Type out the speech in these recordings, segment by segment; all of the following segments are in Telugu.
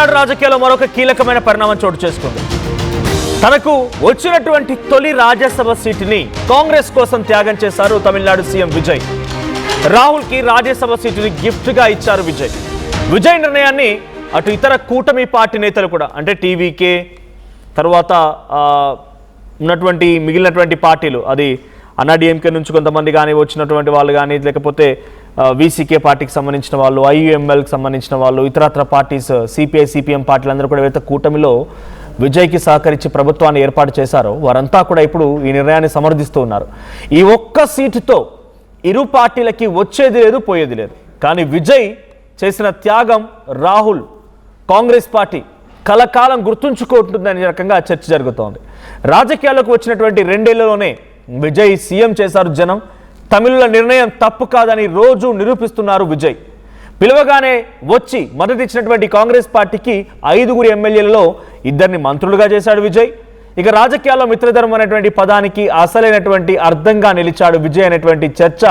తమిళనాడు రాజకీయాల్లో మరొక కీలకమైన పరిణామం చోటు చేసుకుంది. తనకు వచ్చినటువంటి తొలి రాజ్యసభ సీటుని కాంగ్రెస్ కోసం త్యాగం చేశారు తమిళనాడు సీఎం విజయ్. రాహుల్కి రాజ్యసభ సీటుని గిఫ్ట్గా ఇచ్చారు విజయ్. విజయ్ నిర్ణయాన్ని అటు ఇతర కూటమి పార్టీ నేతలు కూడా, అంటే టీవీకే తర్వాత ఉన్నటువంటి మిగిలినటువంటి పార్టీలు, అది అన్నాడీఎంకే నుంచి కొంతమంది కానీ వచ్చినటువంటి వాళ్ళు కానీ, లేకపోతే వీసీకే పార్టీకి సంబంధించిన వాళ్ళు, ఐయుఎంఎల్కి సంబంధించిన వాళ్ళు, ఇతరత్ర పార్టీస్, సిపిఐ సిపిఎం పార్టీలు అందరూ కూడా ఏవైతే కూటమిలో విజయ్కి సహకరించి ప్రభుత్వాన్ని ఏర్పాటు చేశారో వారంతా కూడా ఇప్పుడు ఈ నిర్ణయాన్ని సమర్థిస్తూ ఉన్నారు. ఈ ఒక్క సీటుతో ఇరు పార్టీలకి వచ్చేది లేదు, పోయేది లేదు. కానీ విజయ్ చేసిన త్యాగం రాహుల్, కాంగ్రెస్ పార్టీ కలకాలం గుర్తుంచుకుంటుందనే రకంగా చర్చ జరుగుతోంది. రాజకీయాల్లోకి వచ్చినటువంటి 2 ఏళ్లలోనే విజయ్ సీఎం చేశారు జనం. తమిళుల నిర్ణయం తప్పు కాదని రోజు నిరూపిస్తున్నారు విజయ్. పిలవగానే వచ్చి మద్దతు ఇచ్చినటువంటి కాంగ్రెస్ పార్టీకి 5 ఎమ్మెల్యేలలో 2 మంత్రులుగా చేశాడు విజయ్. ఇక రాజకీయాల్లో మిత్రధర్మం అనేటువంటి పదానికి అసలైనటువంటి అర్థంగా నిలిచాడు విజయ్ అనేటువంటి చర్చ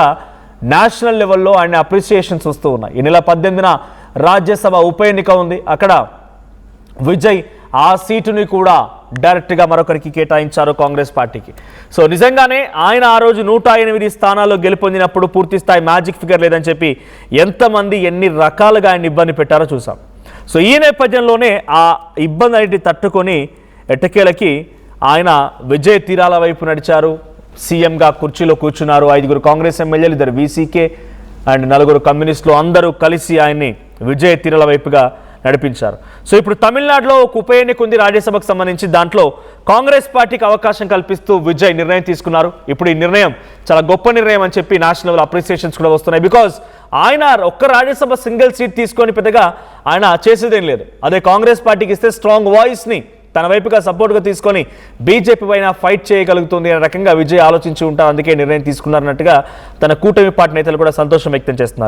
నేషనల్ లెవెల్లో ఆయన అప్రిసియేషన్స్ వస్తూ ఉన్నాయి. ఈ నెల 18న రాజ్యసభ ఉప ఎన్నిక ఉంది. అక్కడ విజయ్ ఆ సీటుని కూడా డైరెక్ట్గా మరొకరికి కేటాయించారు కాంగ్రెస్ పార్టీకి. సో నిజంగానే ఆయన ఆ రోజు 108 స్థానాల్లో గెలుపొందినప్పుడు పూర్తి స్థాయి మ్యాజిక్ ఫిగర్ లేదని చెప్పి ఎంతమంది ఎన్ని రకాలుగా ఆయన ఇబ్బంది పెట్టారో చూసాం. సో ఈ నేపథ్యంలోనే ఆ ఇబ్బంది అనేది తట్టుకొని ఎట్టకేలకి ఆయన విజయ్ తీరాల వైపు నడిచారు. సీఎంగా కుర్చీలో కూర్చున్నారు. 5 కాంగ్రెస్ ఎమ్మెల్యేలు, 2 వీసీకే అండ్ 4 కమ్యూనిస్టులు అందరూ కలిసి ఆయన్ని విజయ్ తీరాల వైపుగా నడిపించారు. సో ఇప్పుడు తమిళనాడులో ఒక ఉప ఎన్నిక ఉంది రాజ్యసభకు సంబంధించి. దాంట్లో కాంగ్రెస్ పార్టీకి అవకాశం కల్పిస్తూ విజయ్ నిర్ణయం తీసుకున్నారు. ఇప్పుడు ఈ నిర్ణయం చాలా గొప్ప నిర్ణయం అని చెప్పి నేషనల్ లెవెల్ అప్రిసియేషన్స్ కూడా వస్తున్నాయి. బికాజ్ ఆయన ఒక్క రాజ్యసభ సింగిల్ సీట్ తీసుకొని పెద్దగా ఆయన చేసేదేం లేదు. అదే కాంగ్రెస్ పార్టీకి ఇస్తే స్ట్రాంగ్ వాయిస్ని తన వైపుగా సపోర్ట్గా తీసుకొని బీజేపీ పైన ఫైట్ చేయగలుగుతుంది అనే రకంగా విజయ్ ఆలోచించి ఉంటారు. అందుకే నిర్ణయం తీసుకున్నారన్నట్టుగా తన కూటమి పార్టీ నేతలు కూడా సంతోషం వ్యక్తం చేస్తున్నారు.